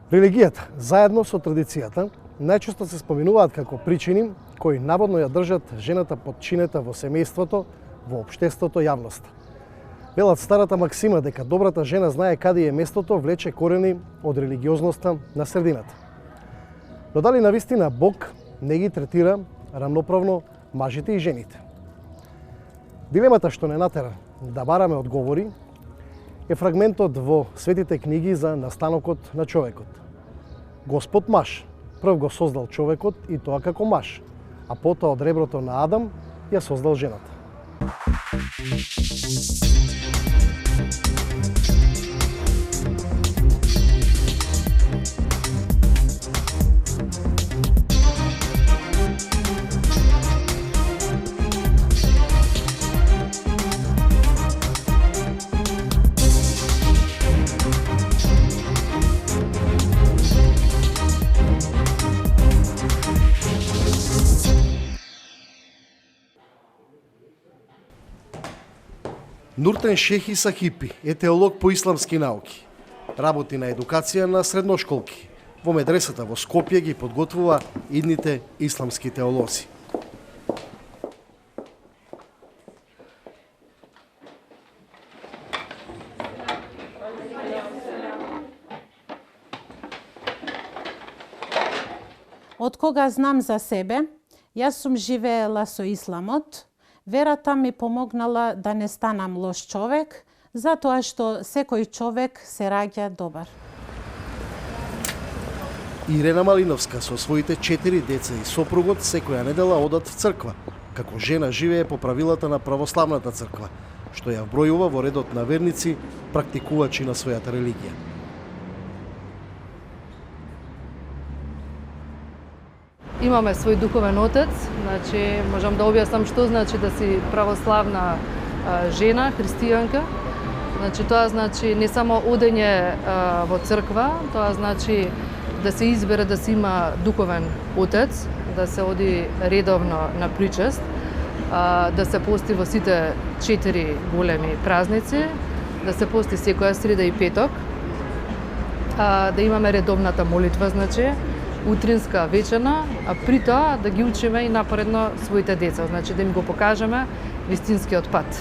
Религијата, заедно со традицијата, најчесто се споменуваат како причини кои наводно ја држат жената подчинета во семејството, во општеството, јавноста. Велат старата максима дека добрата жена знае каде е местото, влече корени од религиозноста на средината. Но дали навистина Бог не ги третира рамноправно мажите и жените? Дилемата што не натера да бараме одговори е фрагментот во светите книги за настанокот на човекот. Господ маж прв го создал човекот и тоа како маж, а потоа од реброто на Адам ја создал жената. Нуртен Шехи Сахипи е теолог по исламски науки. Работи на едукација на средношколки. Во медресата во Скопје ги подготвува идните исламски теолози. Од кога знам за себе, јас сум живеела со исламот. Верата ми помогнала да не станам лош човек, затоа што секој човек се раѓа добар. Ирена Малиновска со своите 4 деца и сопругот секоја недела одат в црква. Како жена живее по правилата на православната црква, што ја вбројува во редот на верници, практикувачи на својата религија. Имаме свој духовен отец, значи можам да објаснам што значи да си православна жена, христијанка. Значи тоа значи не само одење во црква, тоа значи да се избере да се има духовен отец, да се оди редовно на причест, да се пости во сите 4 големи празници, да се пости секоја среда и петок, да имаме редовната молитва, значи утринска, вечерна, а при тоа да ги учиме и напоредно своите деца, значи да им го покажеме вистинскиот пат.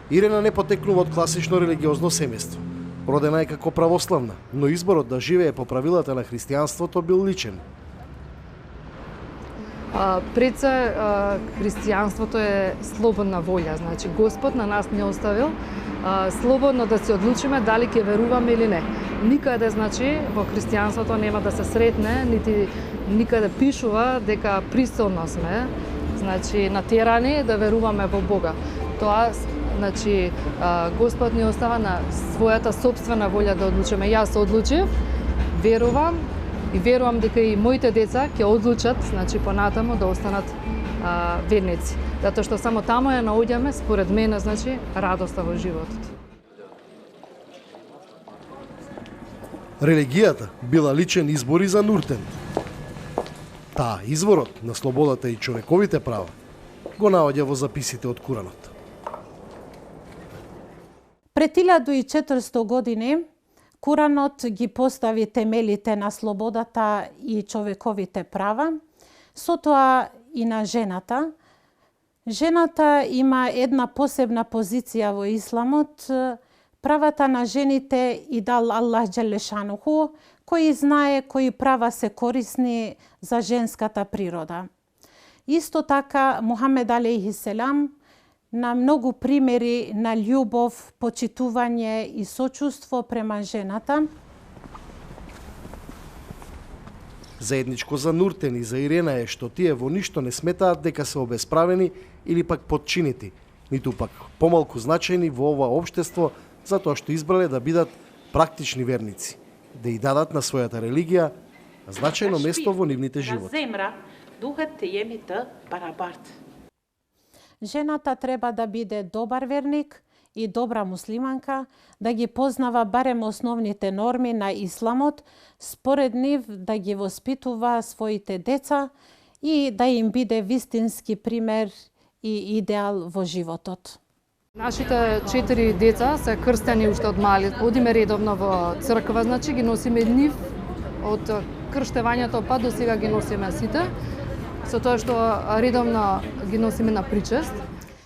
Ирена не потекнува од класично религиозно семејство. Родена е како православна, но изборот да живее по правилата на христијанството бил личен. Пред се, христијанството е слободна волја, значи Господ на нас не оставил слободно да се одлучиме дали ќе веруваме или не. Никаде, значи, во христијанството нема да се сретне, нити никаде пишува дека присилно сме, значи, натерани да веруваме во Бога. Тоа, значи, Господ ни остава на својата собствена волја да одлучиме. Јас одлучив, верувам и верувам дека и моите деца ќе одлучат, значи, понатаму да останат верници. Затоа што само таму ја наоѓаме, според мене, значи, радоста во животот. Религијата била личен избор и за Нуртен. Таа изворот на слободата и човековите права го наоѓа во записите од Куранот. Пред 1400 години Куранот ги постави темелите на слободата и човековите права, со тоа и на жената. Жената има една посебна позиција во исламот, правата на жените и дал Аллах Джелешануху, кој знае кои права се корисни за женската природа. Исто така, Мухамед алейхи селам на многу примери на љубов, почитување и сочувство према жената. Заедничко за Нуртен и за Ирена е што тие во ништо не сметаат дека се обесправени или пак подчинити, ниту пак помалку значајни во ова општество, затоа што избрале да бидат практични верници, да и дадат на својата религија значајно место во нивните животи. Жената треба да биде добар верник и добра муслиманка, да ги познава барем основните норми на исламот, според нив да ги воспитува своите деца и да им биде вистински пример и идеал во животот. Нашите 4 деца се крстени уште од мали. Одиме редовно во црква, значи ги носиме нив од крштевањето па до сега ги носиме сите, со тоа што редовно ги носиме на причест.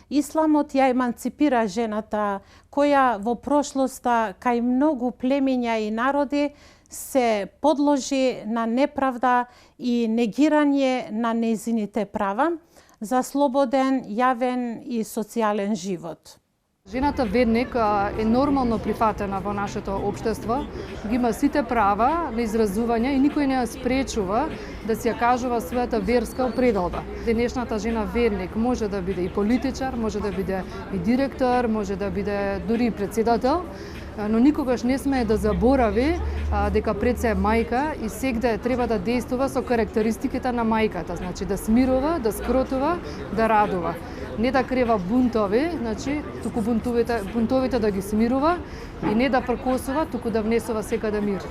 Исламот ја еманципира жената, која во прошлоста кај многу племиња и народи се подложи на неправда и негирање на нејзините права за слободен, јавен и социјален живот. Жената верник е нормално прифатена во нашето општество, ги има сите права на изразување и никој не ја спречува да си ја кажува својата верска определба. Денешната жена верник може да биде и политичар, може да биде и директор, може да биде дури и председател, но никогаш не смее да заборави дека пред се е мајка и сегде треба да действува со карактеристиките на мајката, значи да смирува, да скротува, да радува. Не да крева бунтови, значи туку бунтовите да ги смирува и не да пркосува, туку да внесува секаде мир.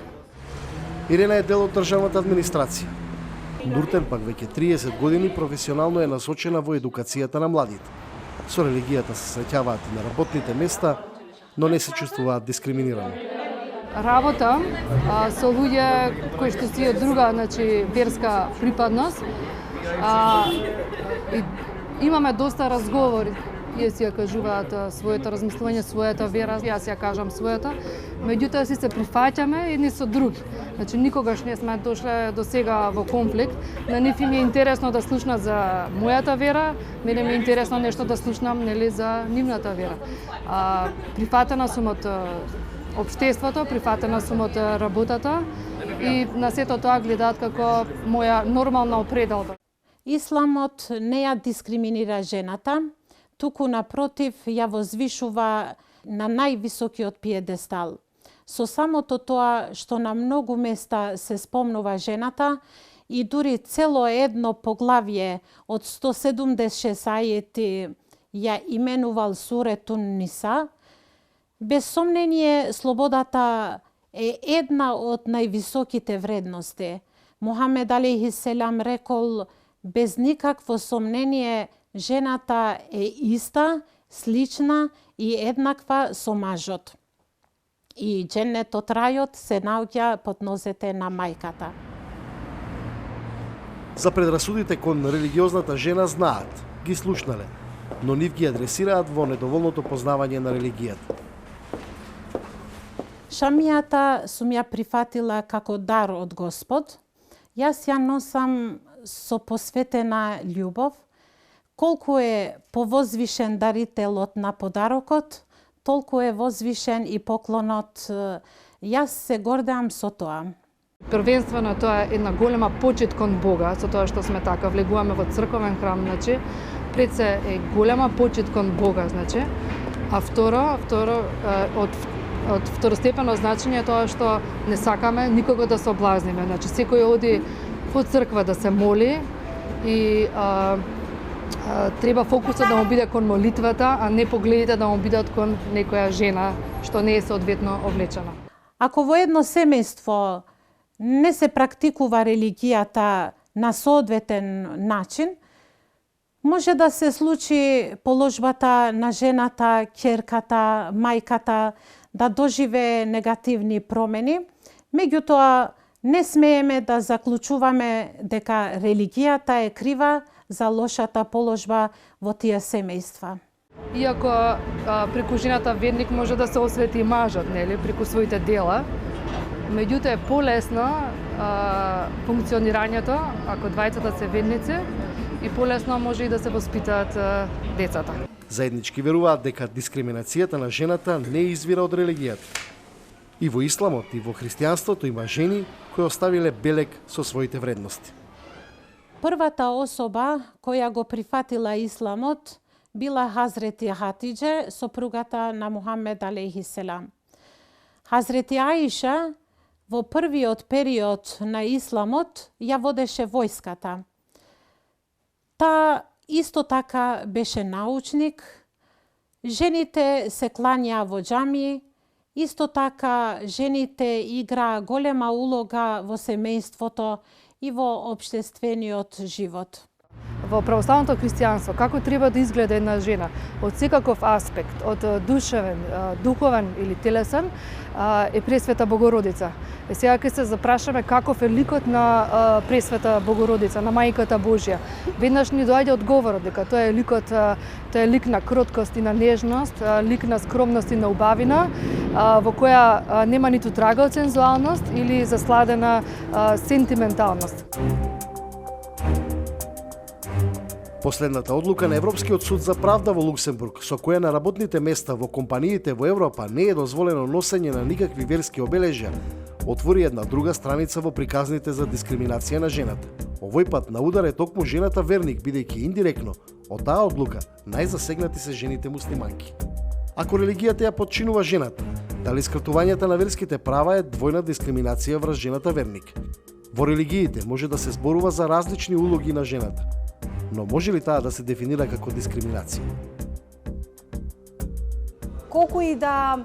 Ирена е дел од државната администрација. Нуртен пак веќе 30 години професионално е насочена во едукацијата на младите. Со религијата се среќаваат и на работните места, но не се чувствуваат дискриминирани. Работа со луѓе кои што си од друга, значи верска припадност. Имаме доста разговори. Је си ја кажуваат своето размислување, својата вера, јас ја кажам својата. Меѓутоа си се прифаќаме едни со други. Значи никогаш не сме дошле до сега во конфликт. На нив им е интересно да слушнат за мојата вера, мене ми е интересно нешто да слушнам нели за нивната вера. Прифатена сум од општеството, прифатена сум од работата и на сето тоа гледаат како моја нормална определба. Исламот не ја дискриминира жената, туку напротив ја возвишува на највисокиот пиедестал. Со самото тоа што на многу места се спомнува жената и дури цело едно поглавје од 176 ајети ја именувал суретун Ниса, без сомнение слободата е една од највисоките вредности. Мухамед алейхи селам рекол: без никакво сомнение, жената е иста, слична и еднаква со мажот. И џеннетот, рајот, се наоѓа под нозете на мајката. За предрасудите кон религиозната жена знаат, ги слушнале, но нив ги адресираат во недоволното познавање на религијата. Шамијата сум ја прифатила како дар од Господ. Јас ја носам со посветена љубов. Колку е повозвишен дарителот на подарокот, толку е возвишен и поклонот. Јас се гордеам со тоа. Првенствено тоа е една голема почит кон Бога, со тоа што сме така влегуваме во црковен храм, значи пред се е голема почит кон Бога, значи. А второ од второстепено значење е тоа што не сакаме никого да се облазниме. Значи секој оди во црква да се моли и треба фокусот да му биде кон молитвата, а не погледите да му бидат кон некоја жена што не е соодветно облечена. Ако во едно семејство не се практикува религијата на соодветен начин, може да се случи положбата на жената, ќерката, мајката да доживее негативни промени. Меѓутоа, не смееме да заклучуваме дека религијата е крива за лошата положба во тие семејства. Иако преку жената верник може да се освети мажот, нели, преку своите дела, меѓутоа е полесно функционирањето ако двајцата се верници и полесно може и да се воспитаат децата. Заеднички веруваат дека дискриминацијата на жената не извира од религијата. И во исламот, и во христијанството има жени кои оставиле белег со своите вредности. Првата особа која го прифатила исламот била Хазрети Хатидже, сопругата на Мухамед алейхи селам. Хазрети Аиша во првиот период на исламот ја водеше војската. Та исто така беше научник, жените се кланјаа во џамии, исто така жените играа голема улога во семејството и во општествениот живот. во православното христијанство, како треба да изгледа една жена, од секаков аспект, од душевен, духовен или телесен, е Пресвета Богородица. Сега ќе се запрашаме каков е ликот на Пресвета Богородица, на Мајката Божја. Веднаш ни доаѓа одговорот дека тоа е лик на кроткост и на нежност, лик на скромност и на убавина, во која нема ниту трага од сензуалност или засладена сентименталност. Последната одлука на Европскиот суд за правда во Луксембург, со која на работните места во компаниите во Европа не е дозволено носење на никакви верски обележја, отвори една друга страница во приказните за дискриминација на жената. Овој пат на удар е токму жената верник, бидејќи индиректно од таа одлука најзасегнати се жените муслиманки. Ако религијата ја подчинува жената, дали скратувањето на верските права е двојна дискриминација врз жената верник? Во религиите може да се зборува за различни улоги на жената, но може ли таа да се дефинира како дискриминација? Колку и да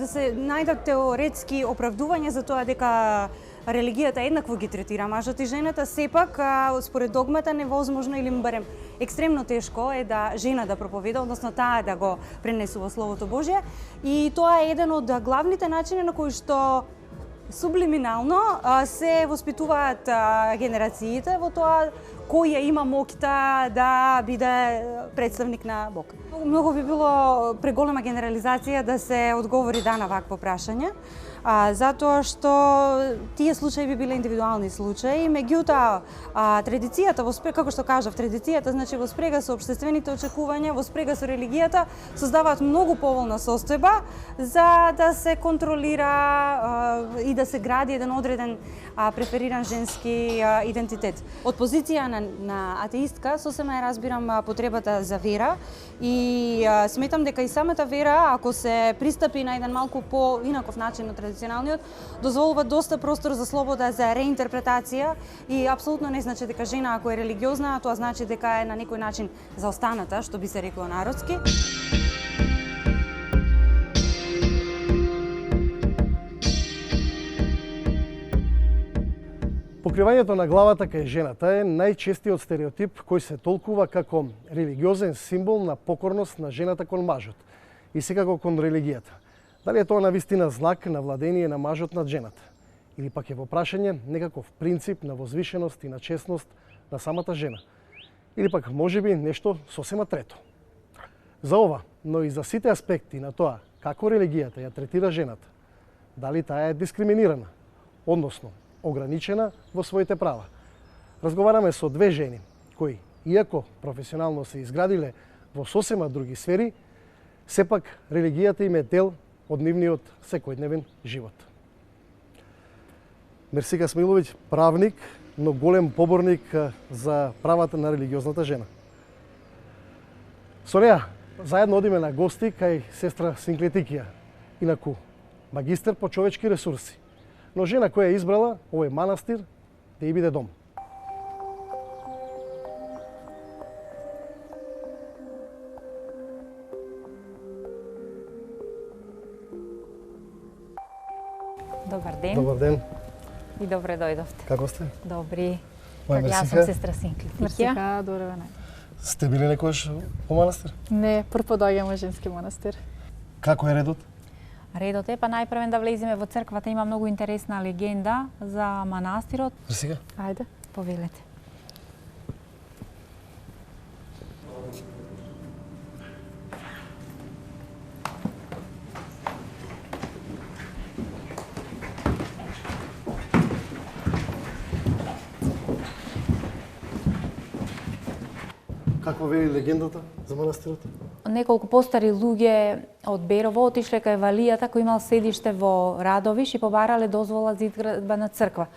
се најдат теоретски оправдувања за тоа дека религијата еднакво ги третира мажот и жената, сепак според догмата невозможно или барем екстремно тешко е да жена да проповеда, односно таа да го пренесува Словото Божје, и тоа е еден од главните начини на кои што сублиминално се воспитуваат генерациите во тоа кој ја има моќта да биде представник на Бог. Многу би било преголема генерализација да се одговори на вакво прашање, затоа што тие случаи би биле индивидуални случаи, меѓутоа традицијата како што кажав, традицијата значи во спрега со општествените очекувања, во спрега со религијата создаваат многу поволна состојба за да се контролира и да се гради еден одреден префериран женски идентитет. Од позиција на атеистка сосема ја разбирам потребата за вера и сметам дека и самата вера, ако се пристапи на еден малку поинаков начин од традиционалниот, дозволува доста простор за слобода за реинтерпретација и апсолутно не значи дека жена ако е религиозна, тоа значи дека е на некој начин заостаната, што би се рекло народски. Покривањето на главата кај жената е најчестиот стереотип кој се толкува како религиозен символ на покорност на жената кон мажот и секако кон религијата. Дали е тоа навистина знак на владение на мажот над жената? Или пак е во прашање некаков принцип на возвишеност и на честност на самата жена? Или пак можеби нешто сосема трето? За ова, но и за сите аспекти на тоа како религијата ја третира жената, дали таа е дискриминирана, односно ограничена во своите права. Разговараме со две жени кои, иако професионално се изградиле во сосема други сфери, сепак религијата им е дел од нивниот секојдневен живот. Мерсика Смиловиќ, правник, но голем поборник за правата на религиозната жена. Со неа заедно одиме на гости кај сестра Синклетикија, инаку магистер по човечки ресурси, но жена која е избрала овој манастир да ја биде дом. Добар ден. Добар ден. И добре дојдовте. Како сте? Добри. Мој Јас сум сестра Синклетикија. Мерсика, добре ве Сте били некојаш во манастир? Не, прв доаѓам во женски манастир. Како е редот? Редот е, па најпрвен да влеземе во црквата, има многу интересна легенда за манастирот. Мерсика. Ајде. Повелете. Какво вели легендата за манастирот? Неколку постари луѓе од Берово отишле кај Валијата, кој имал седиште во Радовиш и побарале дозвола за изградба на црква.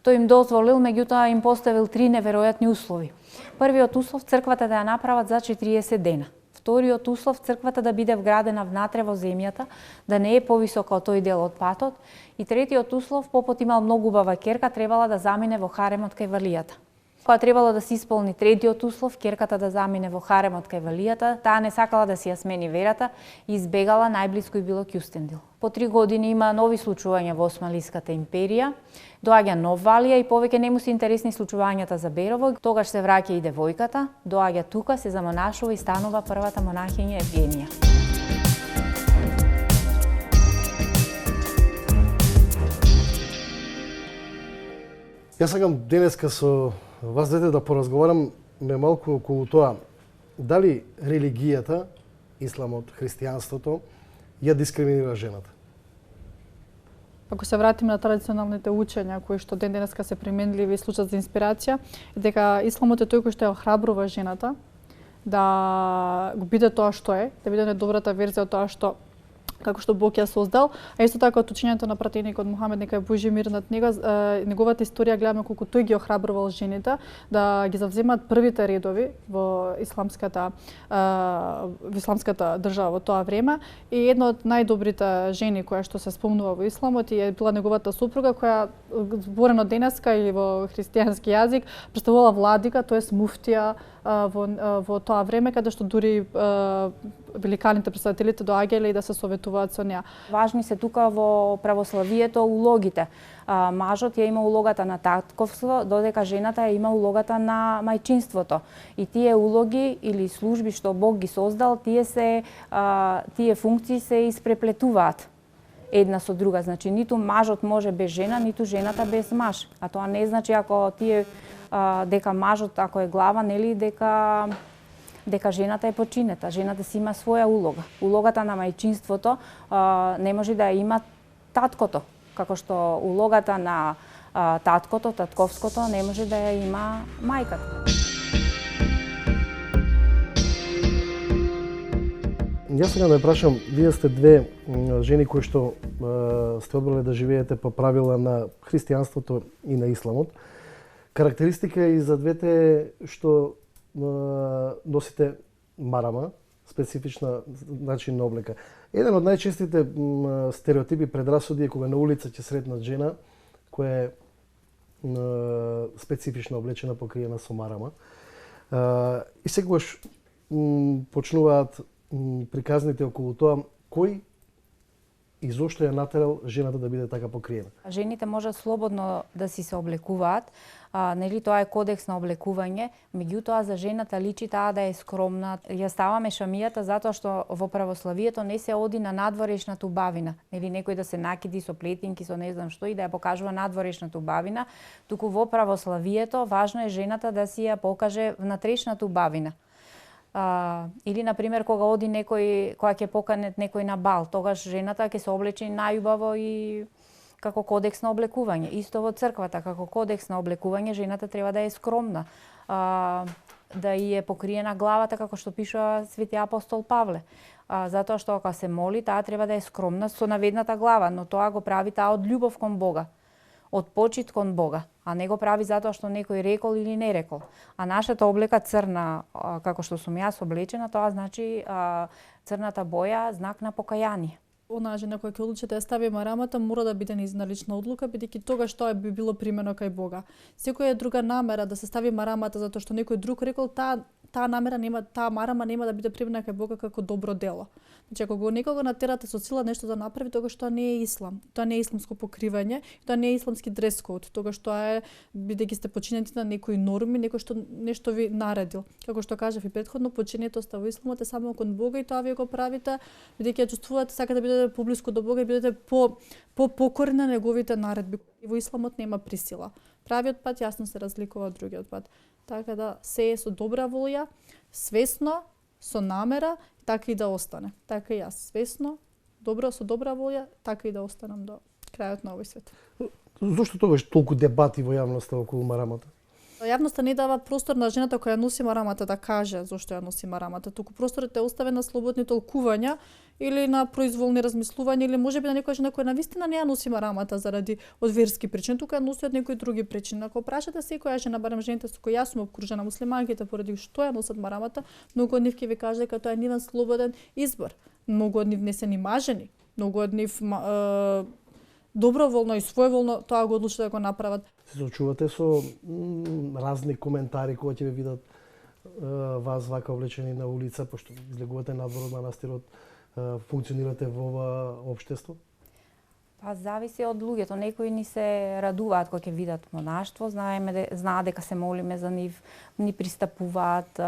Тој им дозволил, меѓутоа им поставил 3 неверојатни услови. Првиот услов црквата да ја направат за 40 дена. Вториот услов црквата да биде вградена внатре во земјата, да не е повисока од тој дел од патот. И третиот услов, попот имал многу убава ќерка, требала да замине во харемот кај Валијата. Кога требало да се исполни третиот услов, ќерката да замине во харемот кај валијата, таа не сакала да си ја смени верата и избегала најблиску и било Кјустендил. По 3 години има нови случувања во Османлиската империја, доаѓа нов валија и повеќе не му се интересни случувањата за Берово, тогаш се враќа и девојката, доаѓа тука, се замонашува и станува првата монахиња Евгенија. Јас сакам денеска со вас двете да поразговарам малку околу тоа дали религијата, исламот, христијанството ја дискриминира жената. Ако се вратиме на традиционалните учења кои што ден денеска се применливи и служат за инспирација, дека исламот е тој кој што ја охрабрува жената да го биде тоа што е, да биде најдобрата верзија од тоа што како што Бог ја создал, а исто така од учењето на пратеникот Мухамед, нека е Божи мир над него, неговата историја гледаме колку тој ги охрабрувал жените да ги завземат првите редови во исламската држава во тоа време, и една од најдобрите жени која што се спомнува во исламот е била неговата супруга, која зборено денеска или во христијански јазик представувала владика, тоест муфтија во тоа време, каде што дури великаните представителите доаѓале и да се советуваат со неа. Важни се тука во православието улогите. Мажот ја има улогата на татковство, додека жената ја има улогата на мајчинството. И тие улоги или служби што Бог ги создал, тие функции се испреплетуваат една со друга. Значи, ниту мажот може без жена, ниту жената без маж. А тоа не значи ако тие дека мажот ако е глава, нели дека жената е починета. Жената си има своја улога. Улогата на мајчинството не може да ја има таткото, како што улогата на таткото, татковското не може да ја има мајката. Јас сега да прашам, вие сте две жени кои што сте одбрале да живеете по правила на христијанството и на исламот. Карактеристика и за двете што носите марама, специфична начин на облека. Еден од најчестите стереотипи, предрасуди е кога на улица ќе сретнат жена која е специфично облечена, покриена со марама. И секогаш почнуваат приказните околу тоа кој и зошто ја натерал жената да биде така покриена. Жените можат слободно да си се облекуваат, нели тоа е кодекс на облекување, меѓутоа за жената личи таа да е скромна. Ја ставаме шамијата затоа што во православието не се оди на надворешната убавина, нели некој да се накиди со плетинки, со не знам што и да ја покажува надворешната убавина, туку во православието важно е жената да си ја покаже внатрешната убавина. Или, например, кога оди некој, кога ќе поканет некој на бал, тогаш жената ќе се облече најубаво и како кодекс на облекување. Исто во црквата, како кодекс на облекување, жената треба да е скромна, да и е покриена главата, како што пишува свети апостол Павле. Затоа што ако се моли, таа треба да е скромна со наведната глава, но тоа го прави таа од љубов кон Бога, од почит кон Бога, а не го прави затоа што некој рекол или не рекол. А нашата облека црна, како што сум јас облечена, тоа значи црната боја знак на покаяние. Онаа жена која ќе одлучи да ја стави марамата мора да биде нејзина лична одлука, бидејќи тогаш тоа би било примено кај Бога. Секоја друга намера да се стави марамата затоа што некој друг рекол, таа намера нема, таа марама нема да биде примена кај Бога како добро дело. Значи ако го некого натерате со сила нешто да направи, тогаш тоа не е ислам. Тоа не е исламско покривање, тоа не е исламски дрес-код, тогаш тоа е бидејќи сте починети на некои норми, некој што нешто ви наредил. Како што кажав и претходно, починетоста во исламот е само кон Бога и тоа вие го правите бидејќи ја чувствувате, сакате да бидете поблиску до Бога и бидете покорни на неговите наредби. И во исламот нема присила. Правиот пат јасно се разликува од другиот пат. Така да се е со добра волја, свесно, со намера, така и да остане. Така и јас, свесно, добро, со добра волја, така и да останам до крајот на овој свет. Зошто тогаш толку дебати во јавноста околу марамата? Јавноста не дава простор на жената која носи марамата да каже зошто ја носи марамата, туку просторот е оставен на слободни толкувања или на произволни размислувања, или можеби на некоја жена која навистина не ја носи марамата заради од верски причини, туку ја носи од некои други причини. Ако прашате секоја жена, барем жените со кои јас сум обкружена, муслиманките поради што ја носат марамата, многу од нив ќе ви кажат дека тоа е нивен слободен избор. Многу од нив не се ни мажени, многу од нив доброволно и своеволно тоа го одлучат да го направат. Се соочувате со разни коментари кои ќе ве видат вас вака облечени на улица, пошто излегувате надвор од манастирот, функционирате во ова општество? Па зависи од луѓето. Некои ни се радуваат кога ќе видат монаштво, знаат дека се молиме за нив, ни пристапуваат,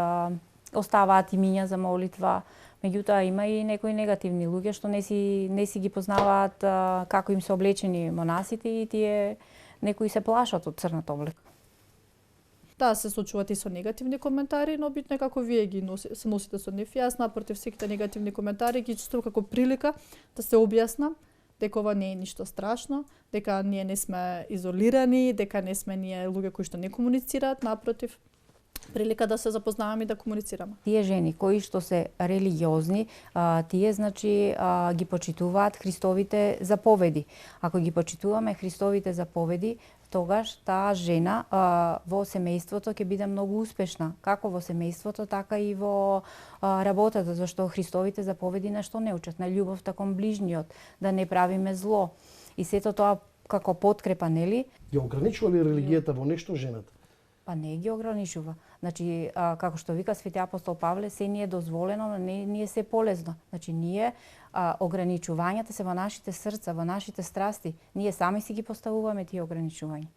оставаат имиња за молитва. Меѓутоа има и некои негативни луѓе што не си ги познаваат како им се облечени монасите и тие некои се плашат од црната облека. Да, се соочувате и со негативни коментари, но битно е како вие се носите со нив. Јас напротив сите негативни коментари ги чувствувам како прилика да се објаснам дека ова не е ништо страшно, дека ние не сме изолирани, дека не сме ние луѓе кои што не комуницираат, напротив, прилика да се запознаваме и да комуницираме. Тие жени кои што се религиозни, тие значи ги почитуваат Христовите заповеди. Ако ги почитуваме Христовите заповеди, тогаш таа жена во семејството ќе биде многу успешна, како во семејството, така и во работата, зашто Христовите заповеди на што не учат, на љубовта кон ближниот, да не правиме зло. И сето тоа како подкрепа, нели? Ја ограничува ли религијата во нешто жената? Па не ги ограничува. Значи, како што вика свети апостол Павле, се ни е дозволено, но не е се полезно. Значи, ние ограничувањата се во нашите срца, во нашите страсти. Ние сами си ги поставуваме тие ограничувања.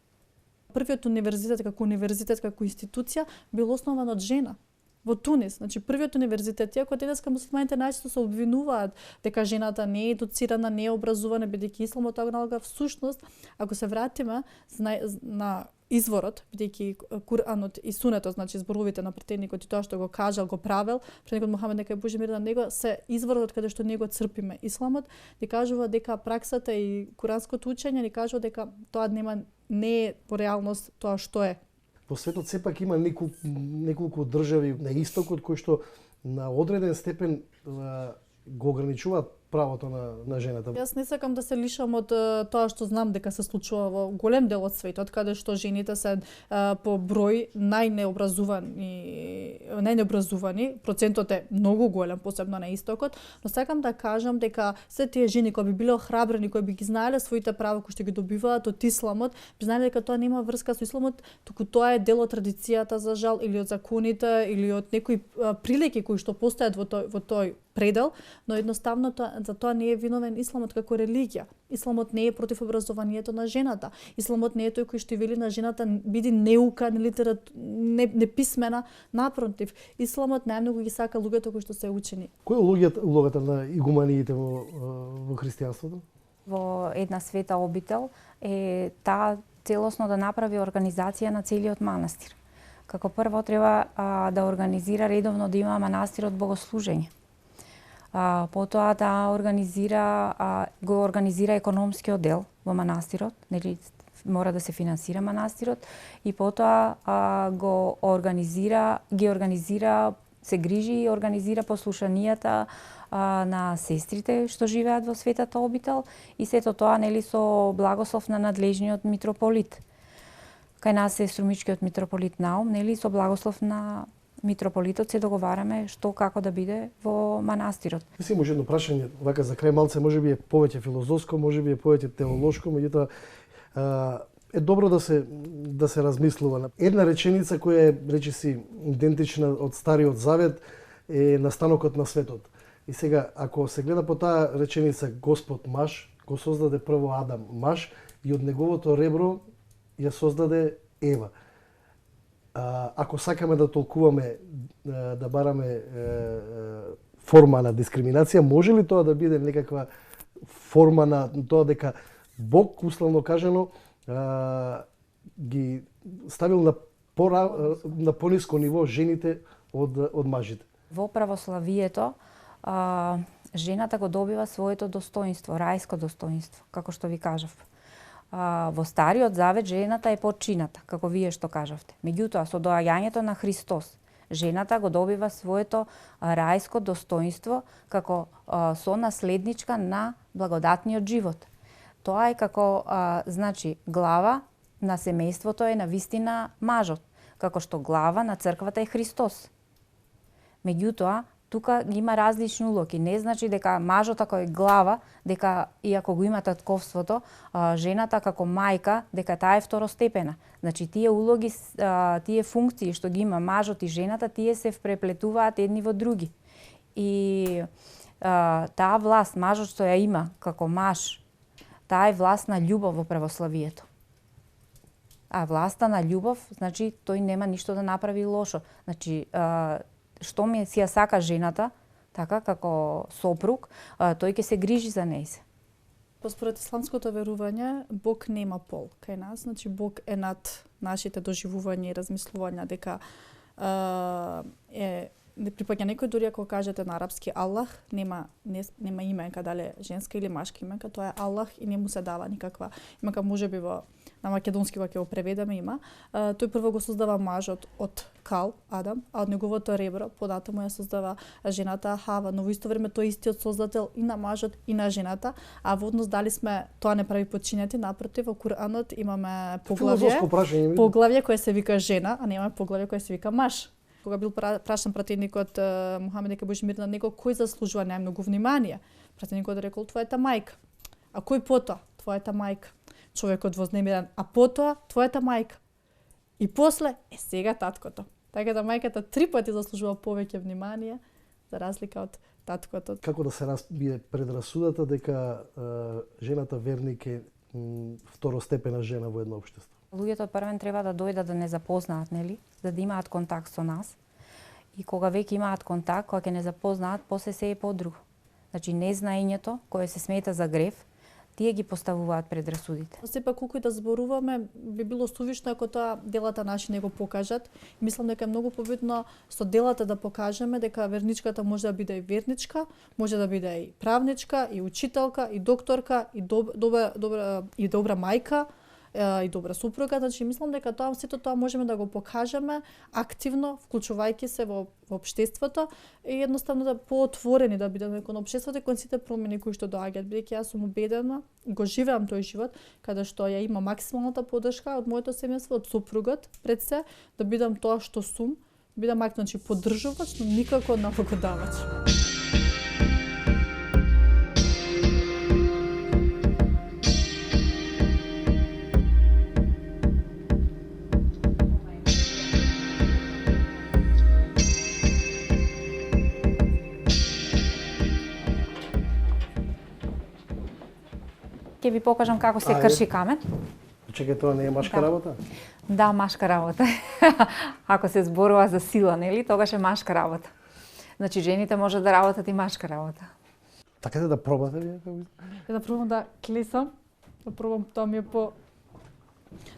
Првиот универзитет како институција бил основан од жена во Тунис. Значи првиот универзитет, иако денеска муслиманите најчесто се обвинуваат дека жената не е едуцирана, не е образувана, бидејќи исламот тоа го налага всушност, ако се вратиме на изворот, бидејќи Куранот и Сунетот, значи зборовите на претедникот и тоа што го кажал, го правел, претедникот Мухамед нека е Божи мир на него, се изворот од каде што ние го црпиме. Исламот ни кажува дека праксата и куранското учење ни кажува дека тоа не е по реалност тоа што е. Во светот сепак има неколку држави на истокот кои што на одреден степен го ограничуваат правото на жената. Јас не сакам да се лишам од тоа што знам дека се случува во голем дел од светот, каде што жените се по број најнеобразувани, процентот е многу голем, посебно на истокот, но сакам да кажам дека се тие жени кои би биле охрабрени, кои би ги знаеле своите права кои што ги добиваат од исламот, би знаеле дека тоа нема врска со исламот, туку тоа е дел од традицијата за жал или од законите или од некои прилики кои што постојат во тој предел, но едноставно за тоа не е виновен исламот како религија. Исламот не е против образованието на жената. Исламот не е тој кој што вели на жената биди неука, неписмена, напротив. Исламот најмногу ги сака луѓето кои што се учени. Која е улогата на игуманиите во христијанството? Во една света обител е таа целосно да направи организација на целиот манастир. Како прво треба да организира редовно да има манастирот богослужење. Потоа да го организира економскиот дел во манастирот, нели мора да се финансира манастирот и потоа се грижи и организира послушанијата на сестрите што живеат во светата обител и сето тоа нели со благослов на надлежниот митрополит. Кај нас е струмичкиот митрополит Наум, нели со благослов на митрополитот се договараме што како да биде во манастирот. Си може едно прашање, вака за крај малце, можеби е повеќе филозофско, можеби е повеќе теолошко, меѓутоа е добро да се размислува. Една реченица која е речиси идентична од Стариот Завет е настанокот на светот. И сега ако се гледа по таа реченица Господ маж го создаде прво Адам маж и од неговото ребро ја создаде Ева. Ако сакаме да толкуваме, да бараме форма на дискриминација, може ли тоа да биде некаква форма на тоа дека Бог, условно кажано, ги ставил на пониско ниво жените од мажите? Во православието жената го добива своето достоинство, рајско достоинство, како што ви кажав. Во Стариот Завет жената е подчината, како вие што кажавте. Меѓутоа, со доаѓањето на Христос, жената го добива своето рајско достоинство како сонаследничка на благодатниот живот. Тоа е како, значи, глава на семејството е на вистина мажот, како што глава на црквата е Христос. Меѓутоа, Тука ги има различни улоги. Не значи дека мажот како е глава, дека иако го има татковството, жената како мајка, дека таа е второстепена. Значи тие улоги, тие функции што ги има мажот и жената, тие се впреплетуваат едни во други. И таа власт, мажот што ја има како маж, таа е власт на љубов во православието. А власта на љубов, значи тој нема ништо да направи лошо. Значи, што ми си ја сака жената, така како сопруг, тој ќе се грижи за нејзе. Според исламското верување, Бог нема пол кај нас, значи Бог е над нашите доживувања и размислувања дека не припаѓа некој, дури ако кажете на арапски Аллах, нема именка, дали женска или машка именка, тоа е Аллах и не му се дава никаква именка, можеби на македонски кога ќе го преведеме има. Тој прво го создава мажот од кал, Адам, а од неговото ребро податоа му ја создава жената Хава, но во исто време тој истиот создател и на мажот и на жената, а во однос дали сме тоа не прави подчинети, напротив во Куранот имаме поглавје кое се вика жена, а немаме поглавје кое се вика маж. Кога бил прашан пратеникот Мухамед дека Божи мир на него, кој заслужува најмногу внимание? Пратеникот рекол твојата мајка. А кој потоа? Твојата мајка. Човекот вознемирен, а потоа твојата мајка. И после сега таткото. Така да мајката 3 пати заслужува повеќе внимание за разлика од таткото. Како да се разбие предрасудата дека жената верник е второстепена жена во едно општество? Луѓето првен треба да дојдат да не запознаат, нели? Да имаат контакт со нас. И кога веќе имаат контакт, кога ќе не запознаат, после се е подруго. Значи незнаењето, кое се смета за грев, тие ги поставуваат предрасудите. Сепак колку и да зборуваме, би било сувишно ако тоа делата наши не го покажат. Мислам дека е многу побитно со делата да покажеме дека верничката може да биде и верничка, може да биде и правничка, и учителка, и докторка, и добра мајка, и добра супруга, значи мислам дека сето тоа можеме да го покажеме активно, вклучувајќи се во општеството и едноставно да поотворени да бидеме кон општеството и кон сите промени кои што доаѓаат, бидејќи јас сум убедена, го живеам тој живот каде што ја има максималната поддршка од моето семејство, од супругот, пред се да бидам тоа што сум, бидам значи поддржувач, но никако налогодавач. Ќе ви покажам како се крши камен. Чекај, тоа не е машка работа? Да, машка работа. Ако се зборува за сила, нели, тогаш е машка работа. Значи жените може да работат и машка работа. Така да пробате вие? Да пробам да клесам, да пробам, тоа ми е по...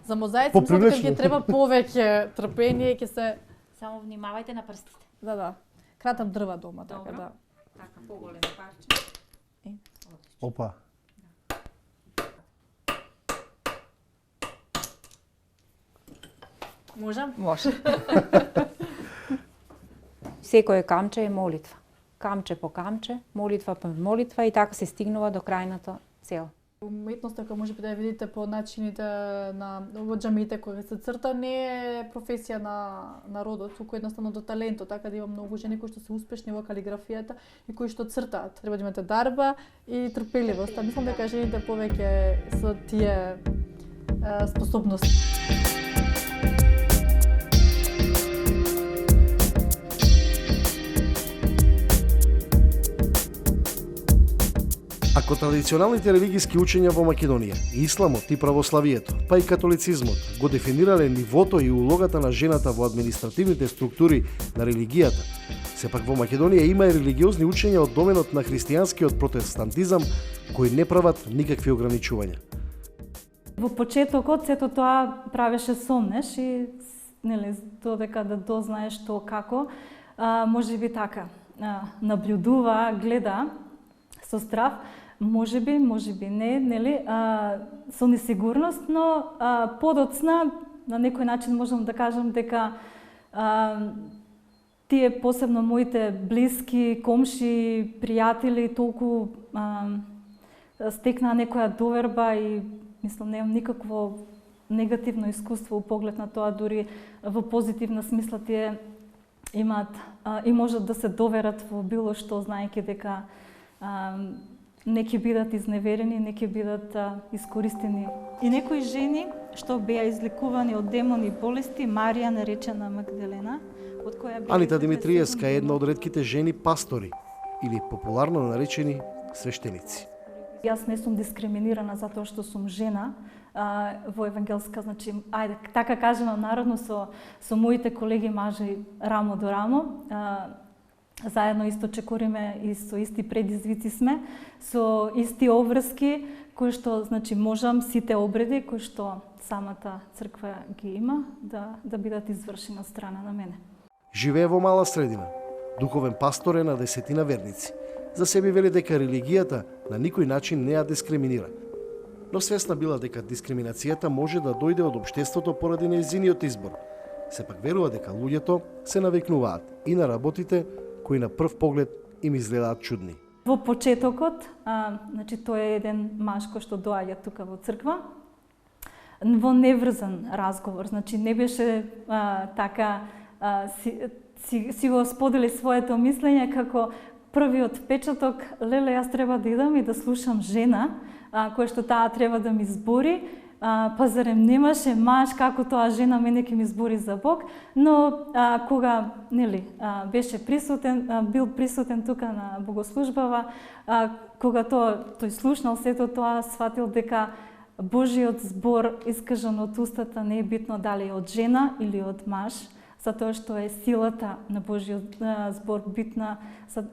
За мозаици мислам дека ќе треба повеќе трпение, ќе се... Само внимавајте на прстите. Да. Кратам дрва дома, така да. Така, поголем парче. Опа. Можам? Може. Секое камче е молитва. Камче по камче, молитва по молитва и така се стигнува до крајната цел. Уметноста која може да ја видите по начините на джамиите кои се црта не е професија на родот, туку едноставно до талентот, така да има многу жени кои што се успешни во калиграфијата и кои што цртаат. Треба да имате дарба и трпеливост. Мислам дека жените повеќе со тие способности. Ако традиционалните религиски учења во Македонија, и исламот и православието, па и католицизмот го дефинирале нивото и улогата на жената во административните структури на религијата, сепак во Македонија има и религиозни учења од доменот на христијанскиот протестантизам кои не прават никакви ограничувања. Во почетокот сето тоа правеше сомнеш и нели додека да дознаеш што како, можеби така наблюдува, гледа со страв, можеби не, нели, со несигурност, но подоцна на некој начин можам да кажам дека тие посебно моите блиски, комши, пријатели толку стекнаа некоја доверба и мислам немам никакво негативно искуство у поглед на тоа, дури во позитивна смисла тие имаат и можат да се доверат во било што, знаејќи дека не ќе бидат изневерени, не ќе бидат искористени. И некои жени што беа излекувани од демони и болести, Марија наречена Магдалена, од која беа Анита Димитриевска е една од ретките жени пастори или популарно наречени свештеници. Јас не сум дискриминирана затоа што сум жена во евангелска, значи, ајде, така кажано народно со моите колеги мажи рамо до рамо. Заедно исто чекориме и со исти предизвици сме, со исти обврски кои што, значи, можам сите обреди кои што самата црква ги има да бидат извршени од страна на мене. Живее во мала средина. Духовен пастор е на 10 верници. За себе вели дека религијата на никој начин не ја дискриминира. Но свесна била дека дискриминацијата може да дојде од општеството поради нејзиниот избор. Сепак верува дека луѓето се навикнуваат и на работите кои на прв поглед им изгледаат чудни. Во почетокот, значи тој е еден маж кој што доаѓа тука во црква, во неврзан разговор, значи не беше така си го сподели своето мислење како првиот впечаток, леле, јас треба да идам и да слушам жена, која што таа треба да ми збори, па зарем немаше маж како тоа жена мене ќе ми збори за Бог, но кога беше присутен, бил присутен тука на богослужбава, кога тој слушнал сето тоа, сватил дека Божиот збор искажан од устата не е битно дали е од жена или од маж, затоа што е силата на Божиот збор битна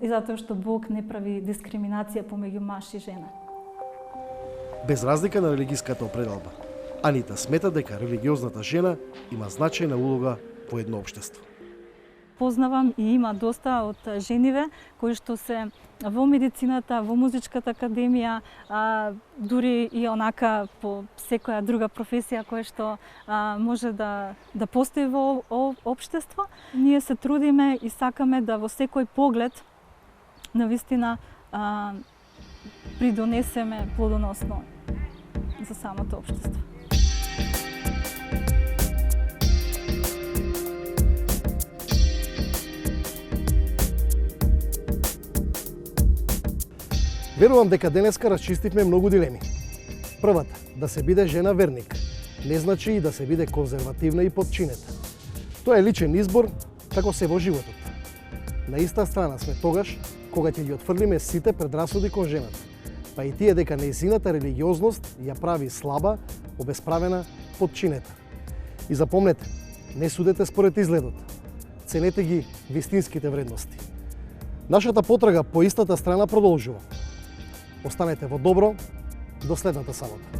и затоа што Бог не прави дискриминација помеѓу маж и жена. Без разлика на религиската определба, Анита смета дека религиозната жена има значајна улога во едно општество. Познавам и има доста од жениве кои што се во медицината, во музичката академија, дури и онака по секоја друга професија која што може да постои во општество. Ние се трудиме и сакаме да во секој поглед навистина придонесеме плодоносно за самото општество. Верувам дека денеска расчистивме многу дилеми. Првата, да се биде жена верник, не значи и да се биде конзервативна и подчинета. Тоа е личен избор, како се во животот. На иста страна сме тогаш, кога ќе ги отфрлиме сите предрасуди кон жената, па и тие дека нејзината религиозност ја прави слаба, обесправена, подчинета. И запомнете, не судете според изгледот, ценете ги вистинските вредности. Нашата потрага по истата страна продолжува. Останете во добро, до следната сабота.